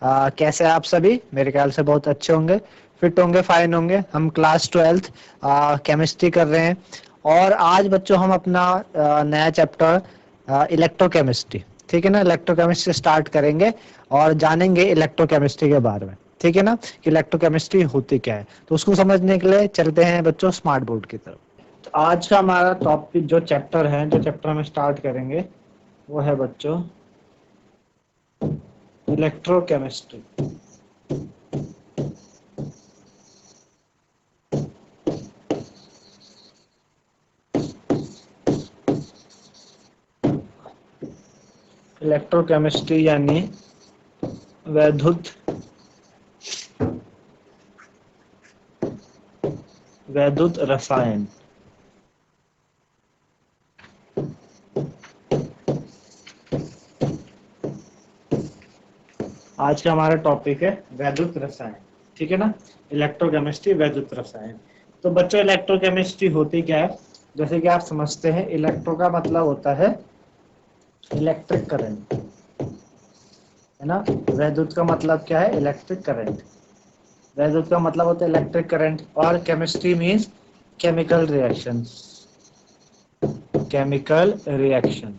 कैसे हैं आप सभी? मेरे ख्याल से बहुत अच्छे होंगे, फिट होंगे, फाइन होंगे। हम क्लास 12th केमिस्ट्री कर रहे हैं और आज बच्चों हम अपना नया चैप्टर इलेक्ट्रोकेमिस्ट्री, ठीक है ना, इलेक्ट्रोकेमिस्ट्री स्टार्ट करेंगे और जानेंगे इलेक्ट्रोकेमिस्ट्री के बारे में, ठीक है ना, कि इलेक्ट्रोकेमिस्ट्री होती क्या है। तो उसको समझने के लिए चलते हैं बच्चों स्मार्ट बोर्ड की तरफ। तो आज का हमारा टॉपिक जो चैप्टर हम स्टार्ट करेंगे वो है बच्चों इलेक्ट्रोकेमिस्ट्री। इलेक्ट्रोकेमिस्ट्री यानी वैद्युत वैद्युत रसायन। आज का हमारा टॉपिक है वैद्युत रसायन, ठीक है ना, इलेक्ट्रोकेमिस्ट्री वैद्युत रसायन। तो बच्चों इलेक्ट्रोकेमिस्ट्री होती क्या है? जैसे कि आप समझते हैं, इलेक्ट्रो का मतलब होता है इलेक्ट्रिक करंट, है ना। वैद्युत का मतलब क्या है? Electric current. वैद्युत का मतलब होता है इलेक्ट्रिक करंट और chemistry means chemical reaction. Chemical reaction,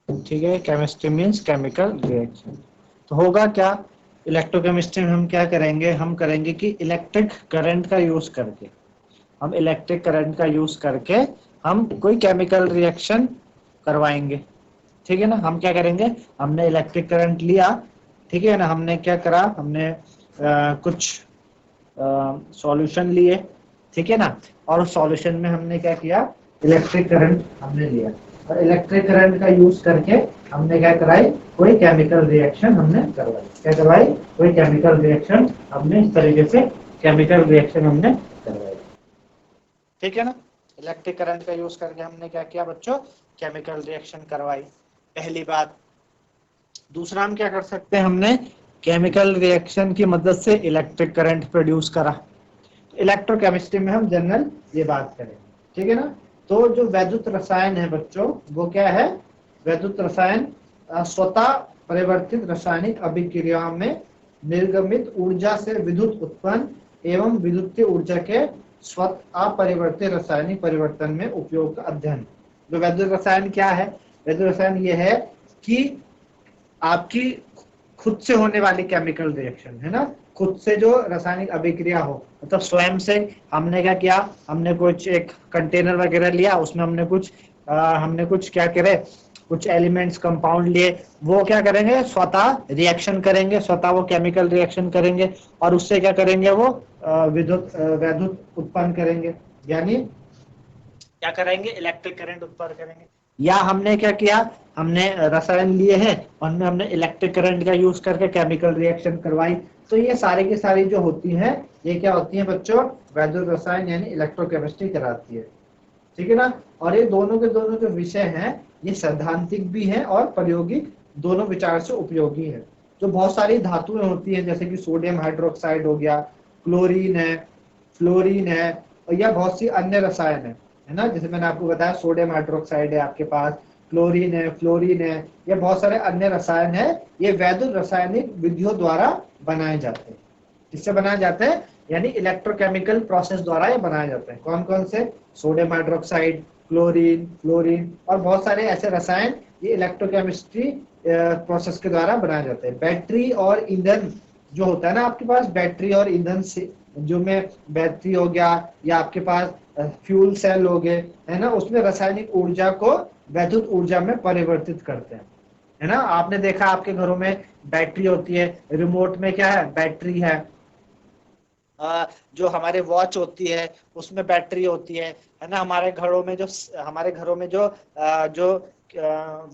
ठीक है, केमिस्ट्री मींस केमिकल रिएक्शन। तो होगा क्या इलेक्ट्रोकेमिस्ट्री में? हम क्या करेंगे? हम करेंगे कि इलेक्ट्रिक करंट का यूज करके, हम इलेक्ट्रिक करंट का यूज करके हम कोई केमिकल रिएक्शन करवाएंगे, ठीक है ना। हम क्या करेंगे? हमने इलेक्ट्रिक करंट लिया, ठीक है ना, हमने क्या करा, हमने कुछ सॉल्यूशन लिए, ठीक है ना, और उस सॉल्यूशन में हमने क्या किया? इलेक्ट्रिक करंट हमने लिया और इलेक्ट्रिक करंट का यूज करके हमने क्या कराई? कोई केमिकल रिएक्शन हमने करवाई। क्या करवाई? कोई केमिकल रिएक्शन हमने इस तरीके से केमिकल रिएक्शन हमने करवाई, ठीक है ना। इलेक्ट्रिक करंट का यूज करके हमने क्या किया बच्चों? केमिकल रिएक्शन करवाई, पहली बात। दूसरा हम क्या कर सकते हैं? हमने केमिकल रिएक्शन की मदद से इलेक्ट्रिक करंट प्रोड्यूस करा। इलेक्ट्रोकेमिस्ट्री में हम जनरल ये बात करें, ठीक है ना। तो जो वैद्युत रसायन है बच्चों, वो क्या है? वैद्युत रसायन स्वतः परिवर्तित रासायनिक अभिक्रियाओं में निर्गमित ऊर्जा से विद्युत उत्पन्न एवं विद्युतीय ऊर्जा के स्वतः अपरिवर्तित रासायनिक परिवर्तन में उपयोग का अध्ययन। जो वैद्युत रसायन क्या है? वैद्युत रसायन ये है कि आपकी खुद से होने वाली केमिकल रिएक्शन, है ना, खुद से जो रासायनिक अभिक्रिया हो, मतलब स्वयं से हमने क्या किया? हमने कुछ एक कंटेनर वगैरह लिया, उसमें हमने कुछ क्या करे, कुछ एलिमेंट्स कंपाउंड लिए, वो क्या करेंगे? स्वतः रिएक्शन करेंगे, स्वतः वो केमिकल रिएक्शन करेंगे और उससे क्या करेंगे? वो वैद्युत उत्पन्न करेंगे, यानी क्या करेंगे? इलेक्ट्रिक करंट उत्पन्न करेंगे। या हमने क्या किया? हमने रसायन लिए हैं, उनमें हमने इलेक्ट्रिक करंट का यूज करके केमिकल रिएक्शन करवाई। तो ये सारी की सारी जो होती हैं, ये क्या होती हैं बच्चों? वैद्युत रसायन यानी इलेक्ट्रोकेमिस्ट्री कराती है, ठीक है ना। और ये दोनों के दोनों जो विषय हैं, ये सैद्धांतिक भी हैं और प्रायोगिक दोनों विचार से उपयोगी है। जो बहुत सारी धातुएं होती हैं, जैसे कि सोडियम हाइड्रोक्साइड हो गया, क्लोरीन है, फ्लोरीन है, और या बहुत सी अन्य रसायन है ना। जैसे मैंने आपको बताया सोडियम हाइड्रोक्साइड है आपके पास, क्लोरीन है, फ्लोरीन है, ये बहुत सारे अन्य रसायन है। ये वैद्युत रासायनिक विधियों द्वारा बनाए जाते हैं। किससे बनाए जाते हैं? यानी इलेक्ट्रोकेमिकल प्रोसेस द्वारा ये बनाए जाते हैं। कौन कौन से? सोडियम हाइड्रोक्साइड, क्लोरीन, फ्लोरीन और बहुत सारे ऐसे रसायन, ये इलेक्ट्रोकेमिस्ट्री प्रोसेस के द्वारा बनाए जाते हैं। बैटरी और ईंधन जो होता है ना आपके पास, बैटरी और ईंधन से जो में बैटरी हो गया या आपके पास फ्यूल सेल हो गए, है ना, उसमें रासायनिक ऊर्जा को वैद्युत ऊर्जा में परिवर्तित करते हैं, है ना। आपने देखा आपके घरों में बैटरी होती है, रिमोट में क्या है? बैटरी है। जो हमारे वॉच होती है उसमें बैटरी होती है ना। हमारे घरों में जो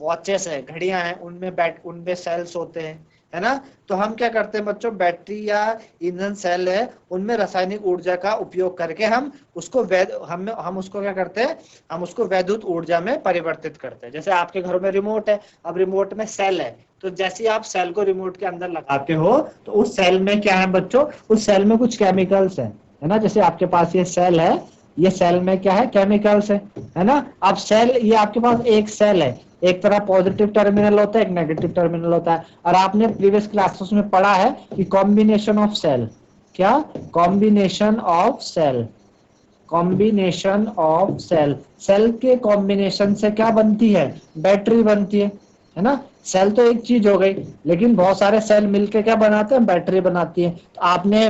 वॉचेस है, घड़ियां हैं, उनमें सेल्स होते हैं, है ना। तो हम क्या करते हैं बच्चों? बैटरी या ईंधन सेल है, उनमें रासायनिक ऊर्जा का उपयोग करके हम उसको क्या करते हैं? हम उसको वैद्युत ऊर्जा में परिवर्तित करते हैं। जैसे आपके घरों में रिमोट है, अब रिमोट में सेल है, तो जैसे आप सेल को रिमोट के अंदर लगाते हो, तो उस सेल में क्या है बच्चों? उस सेल में कुछ केमिकल्स है ना। जैसे आपके पास ये सेल है, ये सेल में क्या है? केमिकल्स है ना। अब सेल, ये आपके पास एक सेल है, एक तरफ पॉजिटिव टर्मिनल होता है, एक नेगेटिव टर्मिनल होता है। और आपने प्रीवियस क्लासेस में पढ़ा है कि कॉम्बिनेशन ऑफ सेल, क्या, combination of cell, combination of cell, cell के कॉम्बिनेशन से क्या बनती है, बैटरी बनती है ना। सेल तो एक चीज हो गई, लेकिन बहुत सारे सेल मिलके क्या बनाते हैं, बैटरी बनाती है। तो आपने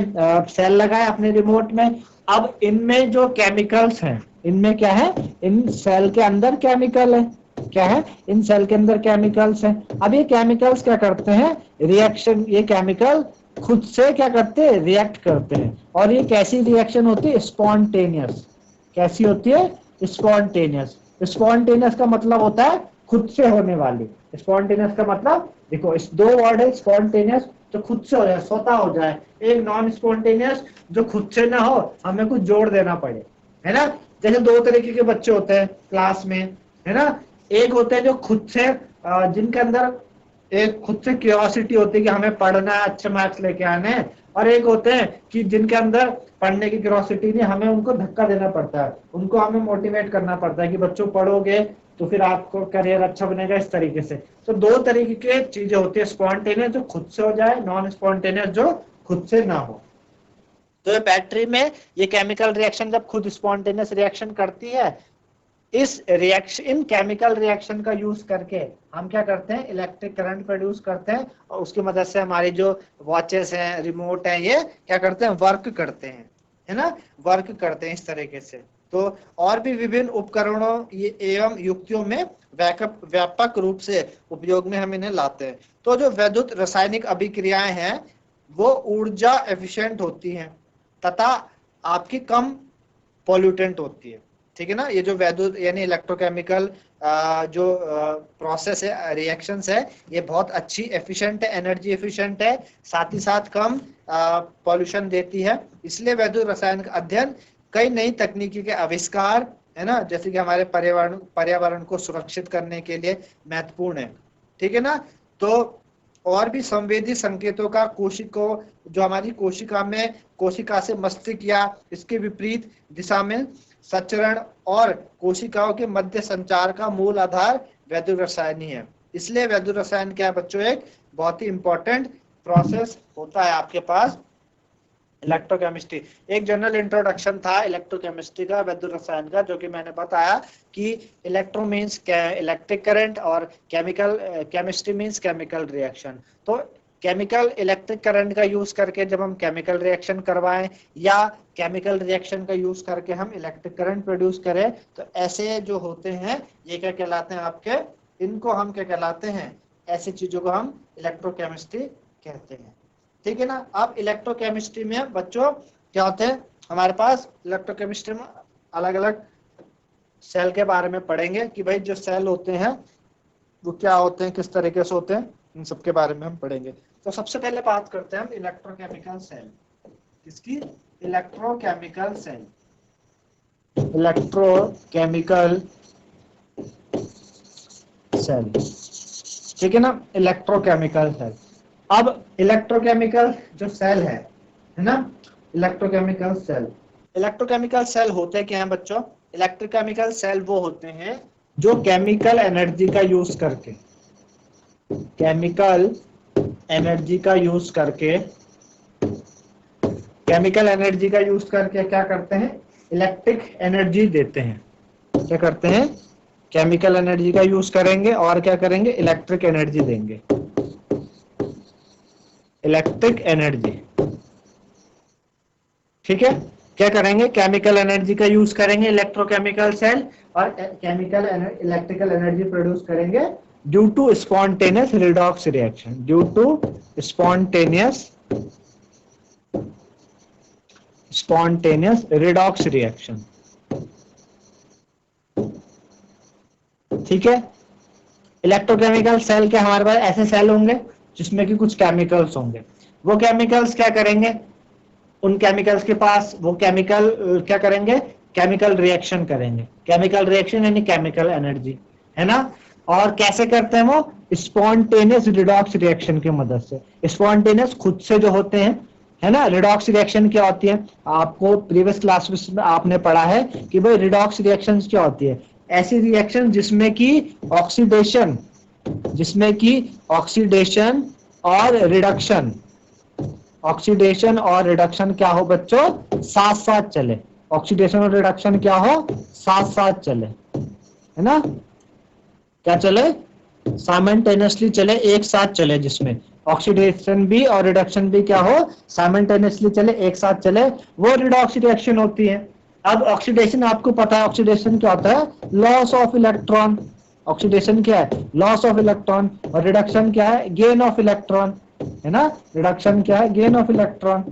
सेल लगाया अपने रिमोट में, अब इनमें जो केमिकल्स हैं, इनमें क्या है, इन सेल के अंदर केमिकल है, क्या है, इन सेल के अंदर केमिकल्स हैं। अब ये केमिकल्स क्या करते हैं, रिएक्शन, ये केमिकल खुद से क्या करते हैं, रिएक्ट करते हैं। और ये कैसी रिएक्शन होती है, स्पॉन्टेनियस। कैसी होती है, स्पॉन्टेनियस। स्पॉन्टेनियस का मतलब होता है खुद से होने वाली। स्पॉन्टेनियस का मतलब देखो, इस दो वर्ड है, स्पॉन्टेनियस जो खुद से हो जाए, स्वतः हो जाए, एक नॉन स्पॉन्टेनियस जो खुद से ना हो, हमें कुछ जोड़ देना पड़े, है ना। जैसे दो तरीके के बच्चे होते हैं क्लास में, है ना। एक होते हैं जो खुद से जिनके अंदर एक खुद से क्यूरियोसिटी होती है कि हमें पढ़ना है, अच्छे मार्क्स लेके आने हैं। और एक होते हैं कि जिनके अंदर पढ़ने की क्यूरियोसिटी नहीं, हमें उनको धक्का देना पड़ता है, उनको हमें मोटिवेट करना पड़ता है कि बच्चों पढ़ोगे तो फिर आपको करियर अच्छा बनेगा, इस तरीके से। तो दो तरीके की चीजें होती है, स्पॉन्टेनियस जो खुद से हो जाए, नॉन स्पॉन्टेनियस जो खुद से ना हो। तो बैटरी में ये केमिकल रिएक्शन जब खुद स्पॉन्टेनियस रिएक्शन करती है, इस रिएक्शन, इन केमिकल रिएक्शन का यूज करके हम क्या करते हैं, इलेक्ट्रिक करंट प्रोड्यूस करते हैं। और उसकी मदद से हमारी जो वॉचेस हैं, रिमोट हैं, ये क्या करते हैं, वर्क करते हैं, है ना, वर्क करते हैं इस तरीके से। तो और भी विभिन्न उपकरणों एवं युक्तियों में व्यापक रूप से उपयोग में हम इन्हें लाते हैं। तो जो वैद्युत रासायनिक अभिक्रियाएं हैं वो ऊर्जा एफिशिएंट होती हैं तथा आपकी कम पॉल्यूटेंट होती है, ठीक है ना। ये जो वैद्युत यानी इलेक्ट्रोकेमिकल जो प्रोसेस है, रिएक्शंस है, ये बहुत अच्छी एफिशिएंट है, एनर्जी एफिशिएंट है, साथ ही साथ कम पॉल्यूशन देती है। इसलिए वैद्युत रसायन का अध्ययन कई नई तकनीकी के आविष्कार, है ना, जैसे कि हमारे पर्यावरण को सुरक्षित करने के लिए महत्वपूर्ण है, ठीक है ना। तो और भी संवेदी संकेतों का कोशिकों, जो हमारी कोशिका से मस्तिष्क या इसके विपरीत दिशा में संचरण और कोशिकाओं के मध्य संचार का मूल आधार वैद्युत रसायन ही है। इसलिए वैद्युत रसायन क्या है बच्चों, एक बहुत ही इंपॉर्टेंट प्रोसेस होता है आपके पास इलेक्ट्रोकेमिस्ट्री। एक जनरल इंट्रोडक्शन था इलेक्ट्रोकेमिस्ट्री का, वैद्युत रसायन का, जो कि मैंने बताया कि इलेक्ट्रो मीन्स इलेक्ट्रिक करंट और केमिस्ट्री मीन्स केमिकल रिएक्शन। तो केमिकल इलेक्ट्रिक करंट का यूज करके जब हम केमिकल रिएक्शन करवाएं या केमिकल रिएक्शन का यूज करके हम इलेक्ट्रिक करंट प्रोड्यूस करें, तो ऐसे जो होते हैं ये क्या कहलाते हैं आपके, इनको हम क्या कहलाते हैं, ऐसी चीजों को हम इलेक्ट्रोकेमिस्ट्री कहते हैं, ठीक है ना। अब इलेक्ट्रोकेमिस्ट्री में बच्चों क्या होते हैं हमारे पास, इलेक्ट्रोकेमिस्ट्री में अलग अलग सेल के बारे में पढ़ेंगे कि भाई जो सेल होते हैं वो क्या होते हैं, किस तरीके से होते हैं, इन सब के बारे में हम पढ़ेंगे। तो सबसे पहले बात करते हैं हम इलेक्ट्रोकेमिकल सेल, किसकी, इलेक्ट्रोकेमिकल सेल, इलेक्ट्रोकेमिकल सेल, ठीक है ना, इलेक्ट्रोकेमिकल सेल। अब इलेक्ट्रोकेमिकल जो सेल है ना, इलेक्ट्रोकेमिकल सेल, इलेक्ट्रोकेमिकल सेल होते क्या हैं बच्चों, इलेक्ट्रोकेमिकल सेल वो होते हैं जो केमिकल एनर्जी का यूज करके, केमिकल एनर्जी का यूज करके, केमिकल एनर्जी का यूज करके क्या करते हैं, इलेक्ट्रिक एनर्जी देते हैं। क्या करते हैं, केमिकल एनर्जी का यूज करेंगे और क्या करेंगे, इलेक्ट्रिक एनर्जी देंगे, इलेक्ट्रिक एनर्जी, ठीक है। क्या करेंगे, केमिकल एनर्जी का यूज करेंगे इलेक्ट्रोकेमिकल सेल, और केमिकल इलेक्ट्रिकल एनर्जी प्रोड्यूस करेंगे due to spontaneous redox reaction, due to spontaneous redox reaction, ठीक है। इलेक्ट्रोकेमिकल सेल के हमारे पास ऐसे सेल होंगे जिसमें कि कुछ केमिकल्स होंगे, वो केमिकल्स क्या करेंगे, उन केमिकल्स के पास वो केमिकल क्या करेंगे, केमिकल रिएक्शन करेंगे, केमिकल रिएक्शन यानी केमिकल एनर्जी, है ना। और कैसे करते हैं वो, स्पॉन्टेनियस रिडॉक्स रिएक्शन की मदद से। स्पॉन्टेनियस खुद से जो होते हैं, है ना। रिडॉक्स रिएक्शन क्या होती है, आपको प्रीवियस क्लास में आपने पढ़ा है कि भाई रिडॉक्स रिएक्शन क्या होती है, ऐसी रिएक्शन जिसमें कि ऑक्सीडेशन और रिडक्शन, ऑक्सीडेशन और रिडक्शन क्या हो बच्चों, साथ साथ चले। ऑक्सीडेशन और रिडक्शन क्या हो, साथ साथ चले, है ना, क्या चले, साइमल्टेनियसली चले, एक साथ चले, जिसमें ऑक्सीडेशन भी और रिडक्शन भी क्या हो, साइमल्टेनियसली चले, एक साथ चले, वो रिडॉक्स रिएक्शन होती है। अब ऑक्सीडेशन आपको पता है, ऑक्सीडेशन क्या होता है, लॉस ऑफ इलेक्ट्रॉन। ऑक्सीडेशन क्या है, लॉस ऑफ इलेक्ट्रॉन, और रिडक्शन क्या है, गेन ऑफ इलेक्ट्रॉन, है ना, रिडक्शन क्या है, गेन ऑफ इलेक्ट्रॉन।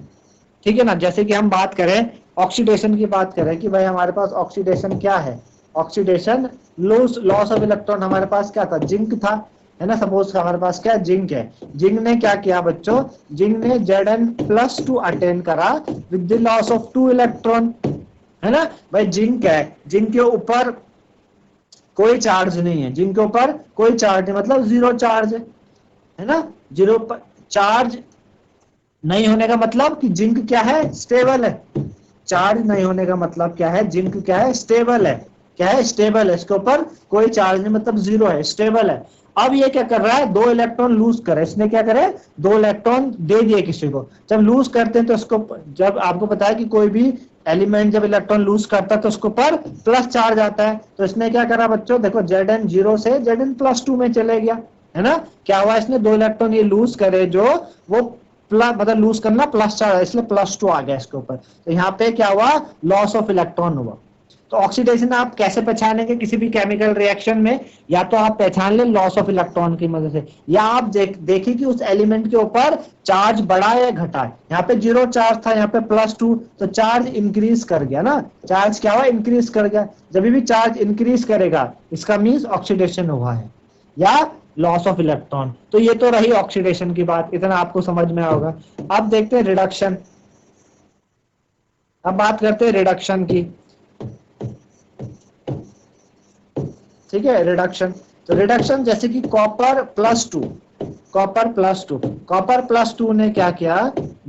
ठीक है ना। जैसे कि हम बात करें ऑक्सीडेशन की, बात करें कि भाई हमारे पास ऑक्सीडेशन क्या है, ऑक्सीडेशन लॉस ऑफ इलेक्ट्रॉन, हमारे पास क्या था, जिंक था, है ना, सपोज हमारे पास क्या जिंक है। जिंक ने क्या किया बच्चों, जिंक ने Zn+2 अटेन करा with the loss of 2 electron, है ना। भाई जिंक है, जिंक के ऊपर कोई चार्ज नहीं है, जिंक के ऊपर कोई चार्ज नहीं, मतलब जीरो चार्ज है ना, जीरो चार्ज नहीं होने का मतलब कि जिंक क्या है, स्टेबल है। चार्ज नहीं होने का मतलब क्या है, जिंक क्या है, स्टेबल है। क्या है, स्टेबल है, इसके ऊपर कोई चार्ज नहीं, मतलब जीरो है, स्टेबल है। अब ये क्या कर रहा है, 2 इलेक्ट्रॉन लूज करे, इसने क्या करे, 2 इलेक्ट्रॉन दे दिए किसी को। जब लूज करते हैं तो इसको, जब आपको पता है कि कोई भी एलिमेंट जब इलेक्ट्रॉन लूज करता है तो उसके ऊपर प्लस चार्ज आता है। तो इसने क्या करा बच्चों, देखो Zn 0 से Zn+2 में चले गया, है ना। क्या हुआ, इसने 2 इलेक्ट्रॉन ये लूज करे, जो वो प्लस, मतलब लूज करना प्लस चार्ज है, इसलिए +2 आ गया इसके ऊपर। तो यहाँ पे क्या हुआ, लॉस ऑफ इलेक्ट्रॉन हुआ। तो ऑक्सीडेशन आप कैसे पहचानेंगे किसी भी केमिकल रिएक्शन में, या तो आप पहचान ले लॉस ऑफ इलेक्ट्रॉन की मदद से, या आप देखिए कि उस एलिमेंट के ऊपर चार्ज बढ़ा या घटा है। यहाँ पे 0 चार्ज था, यहाँ पे +2, तो चार्ज इंक्रीज कर गया ना, चार्ज क्या हुआ, इंक्रीज कर गया। जब भी चार्ज इंक्रीज करेगा इसका मीन्स ऑक्सीडेशन हुआ है, या लॉस ऑफ इलेक्ट्रॉन। तो ये तो रही ऑक्सीडेशन की बात, इतना आपको समझ में होगा। अब देखते हैं रिडक्शन। अब बात करते हैं रिडक्शन की, ठीक है, रिडक्शन। तो रिडक्शन जैसे कि कॉपर+2, कॉपर+2 ने क्या किया,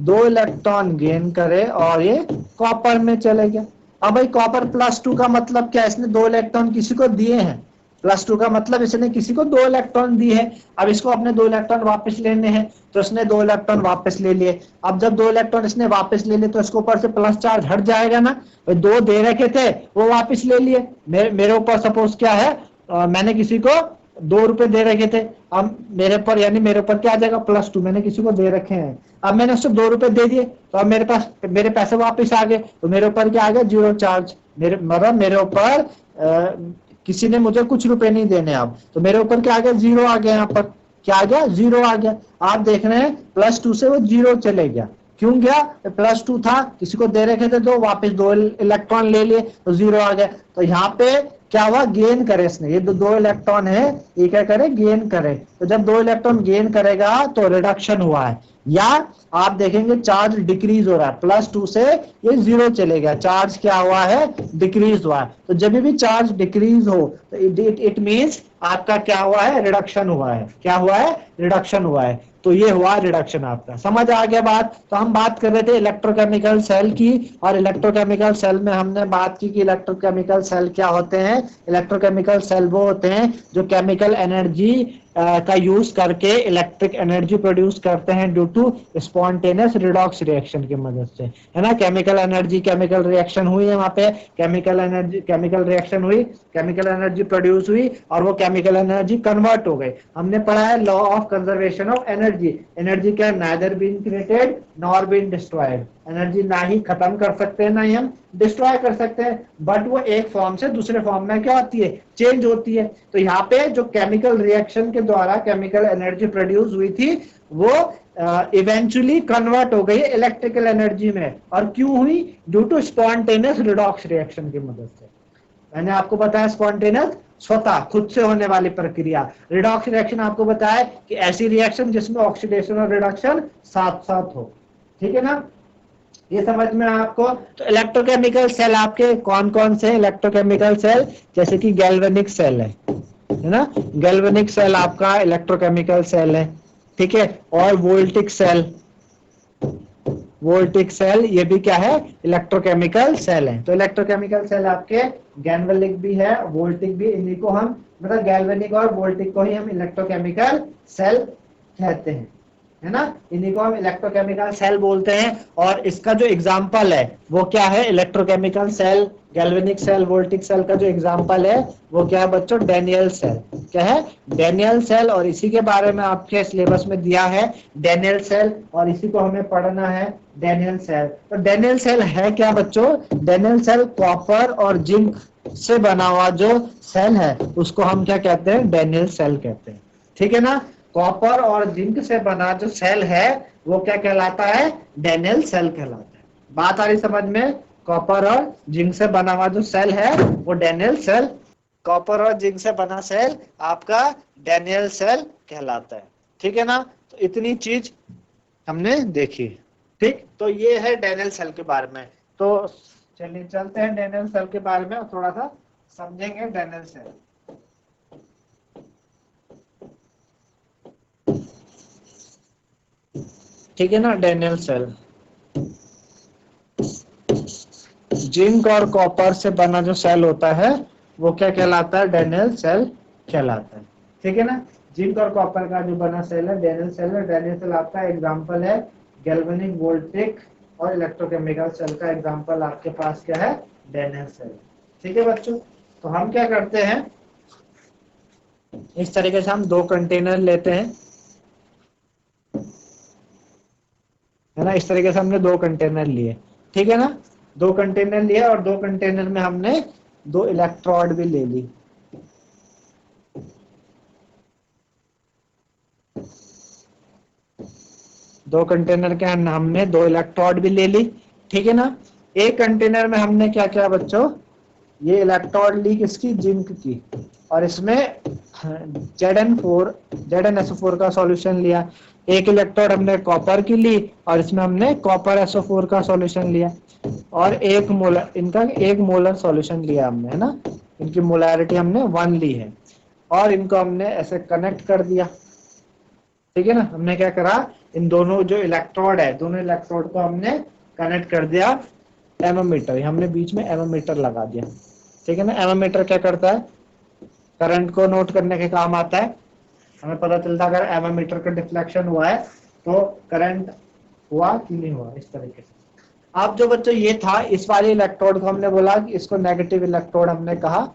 2 इलेक्ट्रॉन गेन करे और ये कॉपर में चले गया। अब भाई कॉपर+2 का मतलब क्या है, इसने 2 इलेक्ट्रॉन किसी को दिए हैं, +2 का मतलब इसने किसी को 2 इलेक्ट्रॉन दिए हैं। अब इसको अपने 2 इलेक्ट्रॉन वापस लेने हैं, तो इसने 2 इलेक्ट्रॉन वापस ले लिए। अब जब 2 इलेक्ट्रॉन इसने वापस ले लिए तो इसके ऊपर से प्लस चार्ज हट जाएगा ना, 2 दे रखे थे वो वापस ले लिए। मेरे ऊपर सपोज क्या है, मैंने किसी को 2 रुपए दे रखे थे, अब मेरे पर, यानी मेरे ऊपर क्या आ जाएगा, +2, मैंने किसी को दे रखे हैं। अब मैंने उससे 2 रुपए दे दिए, तो अब मेरे पैसे वापस आ गए, तो मेरे ऊपर क्या आ गया, 0 चार्ज। मेरे ऊपर किसी ने मुझे कुछ रुपए नहीं देने, अब तो मेरे ऊपर क्या आ गया, 0 आ गया। यहाँ पर क्या आ गया, 0 आ गया। आप देख रहे हैं +2 से वो 0 चले गया, क्यों गया, +2 था, किसी को दे रखे थे, तो वापस 2 इलेक्ट्रॉन ले लिए, तो 0 आ गया। तो यहाँ पे क्या हुआ, गेन करे इसने, ये 2 इलेक्ट्रॉन है, ये क्या करे, गेन करे। तो जब 2 इलेक्ट्रॉन गेन करेगा तो रिडक्शन हुआ है। या आप देखेंगे चार्ज डिक्रीज हो रहा है, +2 से ये 0 चले गया, चार्ज क्या हुआ है, डिक्रीज हुआ है। तो जब भी चार्ज डिक्रीज हो तो इट मीन्स आपका क्या हुआ है, रिडक्शन हुआ है। क्या हुआ है, रिडक्शन हुआ है। तो ये हुआ रिडक्शन आपका, समझ आ गया बात। तो हम बात कर रहे थे इलेक्ट्रोकेमिकल सेल की, और इलेक्ट्रोकेमिकल सेल में हमने बात की कि इलेक्ट्रोकेमिकल सेल क्या होते हैं। इलेक्ट्रोकेमिकल सेल वो होते हैं जो केमिकल एनर्जी का यूज करके इलेक्ट्रिक एनर्जी प्रोड्यूस करते हैं due to spontaneous redox reaction की मदद से, है ना। केमिकल एनर्जी, केमिकल रिएक्शन हुई है, वहां पे केमिकल एनर्जी, केमिकल रिएक्शन हुई, केमिकल एनर्जी प्रोड्यूस हुई, और वो केमिकल एनर्जी कन्वर्ट हो गई। हमने पढ़ा है law of conservation of energy. Energy क्या, neither being created nor being destroyed. Energy ना ही खत्म कर सकते हैं, ना ही हम डिस्ट्रॉय कर सकते हैं, बट वो एक फॉर्म से दूसरे फॉर्म में क्या होती है, चेंज होती है। तो यहाँ पे जो केमिकल रिएक्शन के द्वारा केमिकल एनर्जी प्रोड्यूस हुई थी, वो इवेंचुअली कन्वर्ट हो गई इलेक्ट्रिकल एनर्जी में। और क्यों हुई, due to spontaneous redox reaction की मदद से। मैंने आपको बताया स्पॉन्टेनियस स्वतः खुद से होने वाली प्रक्रिया। रिडॉक्स रिएक्शन आपको बताया कि ऐसी रिएक्शन जिसमें ऑक्सीडेशन और रिडक्शन साथ साथ हो, ठीक है ना, ये समझ में आपको। तो इलेक्ट्रोकेमिकल सेल आपके कौन कौन से इलेक्ट्रोकेमिकल सेल, जैसे कि गैल्वेनिक सेल है ना, गैल्वेनिक सेल आपका इलेक्ट्रोकेमिकल सेल है, ठीक है। और वोल्टिक सेल, वोल्टिक सेल, ये भी क्या है, इलेक्ट्रोकेमिकल सेल है। तो इलेक्ट्रोकेमिकल सेल आपके गैल्वेनिक भी है, वोल्टिक भी, इन्हीं को हम मतलब गैल्वेनिक और वोल्टिक को ही हम इलेक्ट्रोकेमिकल सेल कहते हैं, है ना, इन्हीं को हम इलेक्ट्रोकेमिकल सेल बोलते हैं। और इसका जो एग्जाम्पल है वो क्या है, electrochemical cell, galvanic cell, voltaic cell का जो एग्जाम्पल है वो क्या है बच्चों, डेनियल सेल। क्या है, डेनियल सेल। और इसी के बारे में आपके सिलेबस में दिया है डेनियल सेल, और इसी को हमें पढ़ना है, डेनियल सेल। तो डेनियल सेल है क्या बच्चों, डेनियल सेल कॉपर और जिंक से बना हुआ जो सेल है उसको हम क्या कहते हैं, डेनियल सेल कहते हैं। ठीक है ना, कॉपर और जिंक से बना जो सेल है वो क्या कहलाता है, डेनियल सेल कहलाता है। बात आ रही समझ में, कॉपर और जिंक से बना हुआ जो सेल है वो डेनियल सेल, कॉपर और जिंक से बना सेल आपका डेनियल सेल कहलाता है। ठीक है ना, तो इतनी चीज हमने देखी। ठीक, तो ये है डेनियल सेल के बारे में। तो चलिए चलते हैं डेनियल सेल के बारे में और थोड़ा सा समझेंगे डेनियल सेल। ठीक है ना, डेनियल सेल जिंक और कॉपर से बना जो सेल होता है वो क्या कहलाता है, डेनियल सेल कहलाता है। ठीक है ना, जिंक और कॉपर का जो बना सेल है डेनियल सेल है। डेनियल सेल आपका एग्जांपल है गैल्वेनिक, वोल्टिक और इलेक्ट्रोकेमिकल सेल का एग्जांपल आपके पास क्या है, डेनियल सेल। ठीक है बच्चों, तो हम क्या करते हैं, इस तरीके से हम दो कंटेनर लेते हैं, है ना, इस तरीके से हमने दो कंटेनर लिए। ठीक है ना, दो कंटेनर लिए और दो कंटेनर में हमने दो इलेक्ट्रोड भी ले ली। दो कंटेनर के हमने दो इलेक्ट्रोड भी ले ली। ठीक है ना, एक कंटेनर में हमने क्या किया बच्चों, ये इलेक्ट्रोड ली किसकी, जिंक की, और इसमें ZnSO4 का सॉल्यूशन लिया। एक इलेक्ट्रोड हमने कॉपर की ली और इसमें हमने कॉपर SO4 का सॉल्यूशन लिया, और एक मोलर, इनका एक मोलर सॉल्यूशन लिया हमने, है ना, इनकी मोलैरिटी हमने 1 ली है, और इनको हमने ऐसे कनेक्ट कर दिया। ठीक है ना, हमने क्या करा, इन दोनों जो इलेक्ट्रोड है, दोनों इलेक्ट्रोड को हमने कनेक्ट कर दिया एमोमीटर, हमने बीच में एमोमीटर लगा दिया। ठीक है ना, एमोमीटर क्या करता है, करंट को नोट करने के काम आता है। हमें पता चलता है अगर एमोमीटर का डिफ्लेक्शन हुआ है तो करंट हुआ कि नहीं हुआ, इस तरीके से। अब जो बच्चों ये था, इस वाले इलेक्ट्रोड को हमने बोला कि इसको नेगेटिव इलेक्ट्रोड हमने कहा,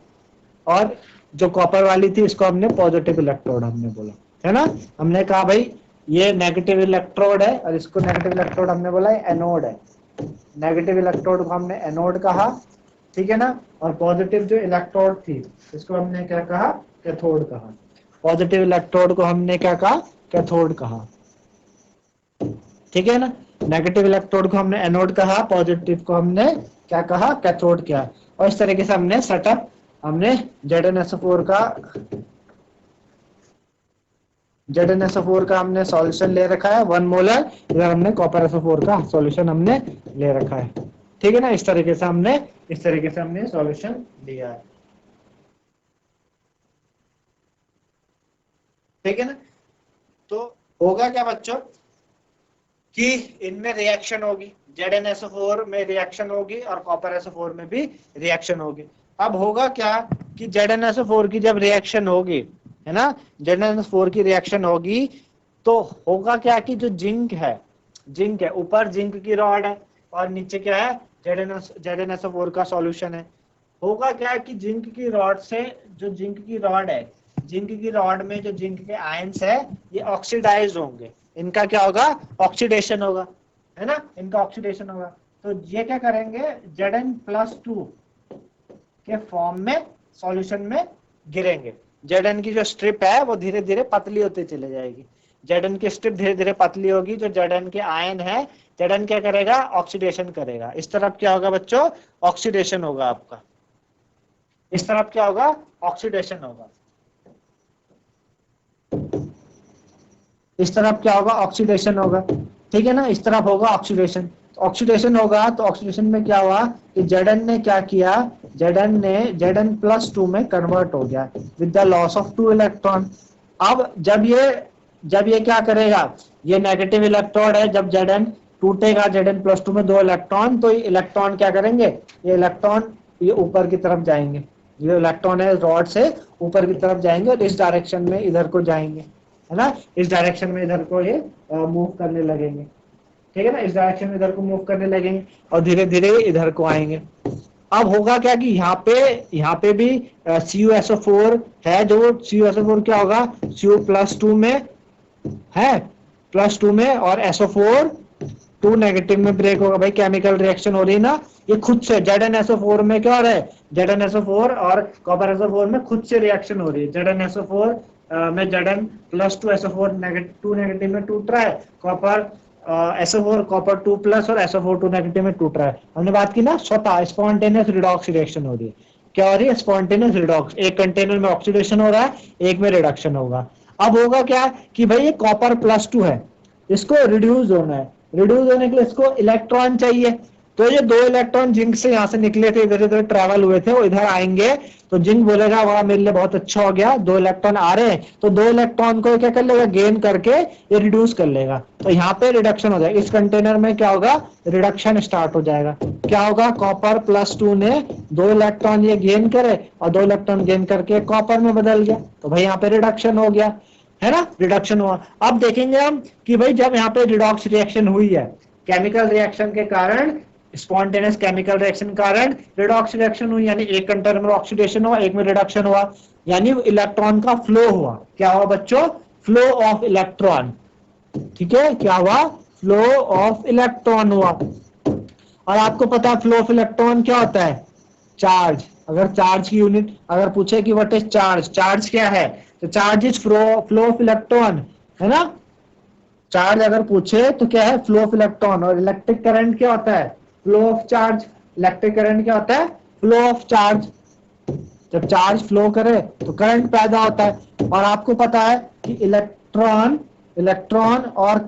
और जो कॉपर वाली थी इसको हमने पॉजिटिव इलेक्ट्रोड हमने बोला, है ना। हमने कहा भाई ये नेगेटिव इलेक्ट्रोड है और इसको नेगेटिव इलेक्ट्रोड हमने बोला एनोड है। नेगेटिव इलेक्ट्रोड को हमने एनोड कहा, ठीक है ना, और पॉजिटिव जो इलेक्ट्रोड थी इसको हमने क्या कहा, कैथोड कहा। पॉजिटिव इलेक्ट्रोड को हमने क्या कहा, कैथोड कहा। ठीक है ना, नेगेटिव इलेक्ट्रोड को हमने एनोड कहा, पॉजिटिव को हमने क्या कहा, कैथोड किया। और इस तरीके से हमने सेटअप, हमने ZnSO4 का हमने सॉल्यूशन ले रखा है 1 मोलर, इधर हमने कॉपर SO4 का सॉल्यूशन हमने ले रखा है। ठीक है ना, इस तरीके से हमने सॉल्यूशन लिया है। ठीक है ना, तो होगा क्या बच्चों कि इनमें रिएक्शन होगी, ZnSO4 में रिएक्शन होगी और कॉपर SO4 में भी रिएक्शन होगी। अब होगा क्या कि ZnSO4 की जब रिएक्शन होगी, है ना, ZnSO4 की रिएक्शन होगी तो होगा क्या कि जो जिंक है, ऊपर जिंक की रॉड है और नीचे क्या है, ZnSO4 का सॉल्यूशन है। होगा क्या कि जिंक की रॉड से, जो जिंक की रॉड है, जिंक की रॉड में जो जिंक के आयंस है ये ऑक्सीडाइज होंगे, इनका क्या होगा, ऑक्सीडेशन होगा, है ना, इनका ऑक्सीडेशन होगा। तो ये क्या करेंगे, Zn+2 के फॉर्म में सॉल्यूशन में गिरेंगे। Zn की जो स्ट्रिप है वो धीरे धीरे पतली होती चली जाएगी। Zn की स्ट्रिप धीरे धीरे पतली होगी, जो Zn के आयन है, Zn क्या करेगा, ऑक्सीडेशन करेगा। इस तरफ क्या होगा बच्चों, ऑक्सीडेशन होगा आपका, इस तरफ क्या होगा, ऑक्सीडेशन होगा। इस तरफ क्या होगा, ऑक्सीडेशन होगा। ठीक है ना, इस तरफ होगा ऑक्सीडेशन। ऑक्सीडेशन होगा तो ऑक्सीडेशन में क्या हुआ कि Zn ने क्या किया, Zn+2 में कन्वर्ट हो गया with the loss of 2 electron. अब जब ये क्या करेगा, ये नेगेटिव इलेक्ट्रोड है, जब Zn टूटेगा Zn+2 में 2 इलेक्ट्रॉन, तो ये इलेक्ट्रॉन क्या करेंगे, ये इलेक्ट्रॉन ये ऊपर की तरफ जाएंगे, ये इलेक्ट्रॉन है रॉड से ऊपर की तरफ जाएंगे और इस डायरेक्शन में इधर को जाएंगे, है ना, इस डायरेक्शन में इधर को ये मूव करने लगेंगे, ठीक है ना, इस डायरेक्शन में इधर को मूव करने लगेंगे और धीरे धीरे इधर को आएंगे। अब होगा क्या कि यहाँ पे भी CuSO4 है, जो CuSO4 क्या होगा, Cu+2 में है, +2 में, और SO4 2 नेगेटिव में ब्रेक होगा। भाई केमिकल रिएक्शन हो रही है ना, ये खुद से ZnSO4 में क्या हो रहा है, ZnSO4 और कॉपर SO4 में खुद से रिएक्शन हो रही है। ZnSO4 में Zn+2SO4 2 नेगेटिव में टूट रहा है, कॉपर SO4 कॉपर 2+ और SO4 2 नेगेटिव में टूट रहा है। हमने बात की ना, स्वतः स्पॉन्टेनियस रिडॉक्स रिएक्शन हो रही है। क्या हो रही है, स्पॉन्टेनियस रिडॉक्स, एक कंटेनर में ऑक्सीडेशन हो रहा है, एक में रिडक्शन होगा। अब होगा क्या कि भाई ये कॉपर +2 है, इसको रिड्यूस होना है, रिड्यूस होने के लिए इसको इलेक्ट्रॉन चाहिए। तो ये 2 इलेक्ट्रॉन जिंक से यहाँ से निकले थे, इधर इधर ट्रैवल हुए थे, वो इधर आएंगे तो जिंक बोलेगा वाह मेरे लिए बहुत अच्छा हो गया, 2 इलेक्ट्रॉन आ रहे हैं, तो 2 इलेक्ट्रॉन को क्या कर लेगा, गेन करके ये रिड्यूस कर लेगा, तो यहाँ पे रिडक्शन हो जाएगा। इस कंटेनर में क्या होगा, रिडक्शन स्टार्ट हो जाएगा। क्या होगा, कॉपर +2 ने 2 इलेक्ट्रॉन ये गेन करे और 2 इलेक्ट्रॉन गेन करके कॉपर में बदल गया, तो भाई यहाँ पे रिडक्शन हो गया, है ना, रिडक्शन हुआ। अब देखेंगे हम कि भाई जब यहाँ पे रिडॉक्स रिएक्शन हुई है, केमिकल रिएक्शन के कारण, स्पॉन्टेनियस केमिकल रिएक्शन के कारण रिडॉक्स रिएक्शन हुई, यानी एक कंटेनर में ऑक्सीडेशन हुआ, एक में रिडक्शन हुआ, यानी इलेक्ट्रॉन का फ्लो हुआ। क्या हुआ बच्चों, फ्लो ऑफ इलेक्ट्रॉन, ठीक है, क्या हुआ, फ्लो ऑफ इलेक्ट्रॉन हुआ। और आपको पता है फ्लो ऑफ इलेक्ट्रॉन क्या होता है, चार्ज। अगर चार्ज की यूनिट अगर पूछे कि व्हाट इज चार्ज, चार्ज क्या है, तो charge is flow of electron, है ना, चार्ज अगर पूछे तो क्या है, फ्लो ऑफ इलेक्ट्रॉन। और इलेक्ट्रिक करंट क्या होता है, flow of charge. Electric current क्या होता है, फ्लो ऑफ चार्ज। जब चार्ज फ्लो करे तो करंट पैदा होता है। और आपको पता है कि इलेक्ट्रॉन और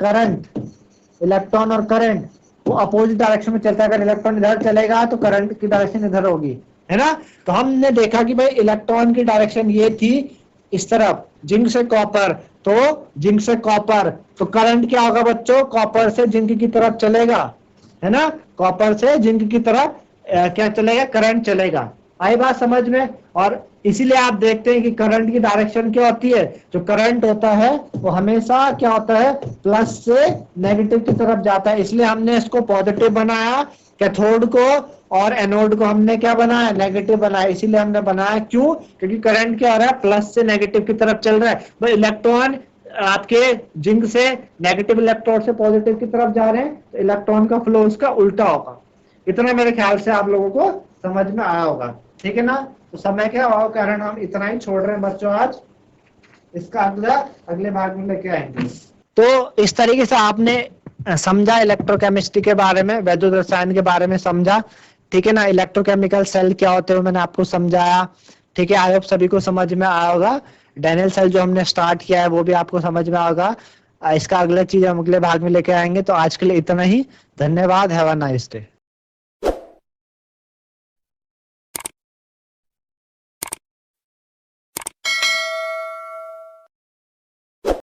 करंट वो अपोजिट डायरेक्शन में चलता है। अगर इलेक्ट्रॉन इधर चलेगा तो करंट की डायरेक्शन इधर होगी, है ना। तो हमने देखा कि भाई इलेक्ट्रॉन की डायरेक्शन ये थी इस तरफ, जिंक से कॉपर, तो जिंक से कॉपर, तो करंट क्या होगा बच्चों, कॉपर से जिंक की तरफ चलेगा, है ना, कॉपर से जिंक की तरफ क्या चलेगा, करंट चलेगा। आई बात समझ में। और इसीलिए आप देखते हैं कि करंट की डायरेक्शन क्या होती है, जो करंट होता है वो हमेशा क्या होता है, प्लस से नेगेटिव की तरफ जाता है। इसलिए हमने इसको पॉजिटिव बनाया कैथोड को, और एनोड को हमने क्या बनाया, नेगेटिव बनाया। इसीलिए हमने बनाया, क्यों, क्योंकि करंट क्या हो रहा है, प्लस से नेगेटिव की तरफ चल रहा है। भाई इलेक्ट्रॉन आपके जिंक से नेगेटिव इलेक्ट्रॉन से पॉजिटिव की तरफ जा रहे हैं, तो इलेक्ट्रॉन का फ्लो उसका उल्टा होगा। इतना मेरे ख्याल से आप लोगों को समझ में आया होगा, ठीक है ना। तो समय क्या हुआ, कारण हम इतना ही छोड़ रहे हैं बच्चों आज, इसका अगले भाग में लेके आएंगे। तो इस तरीके से आपने समझा इलेक्ट्रोकेमिस्ट्री के बारे में, वैद्युत रसायन के बारे में समझा, ठीक है ना। इलेक्ट्रोकेमिकल सेल क्या होते हैं मैंने आपको समझाया, ठीक है। आई होप सभी को समझ में आया होगा। डैनियल सेल जो हमने स्टार्ट किया है वो भी आपको समझ में आएगा। इसका अगला चीज हम अगले भाग में लेके आएंगे। तो आज के लिए इतना ही, धन्यवाद, हैव अ नाइस डे।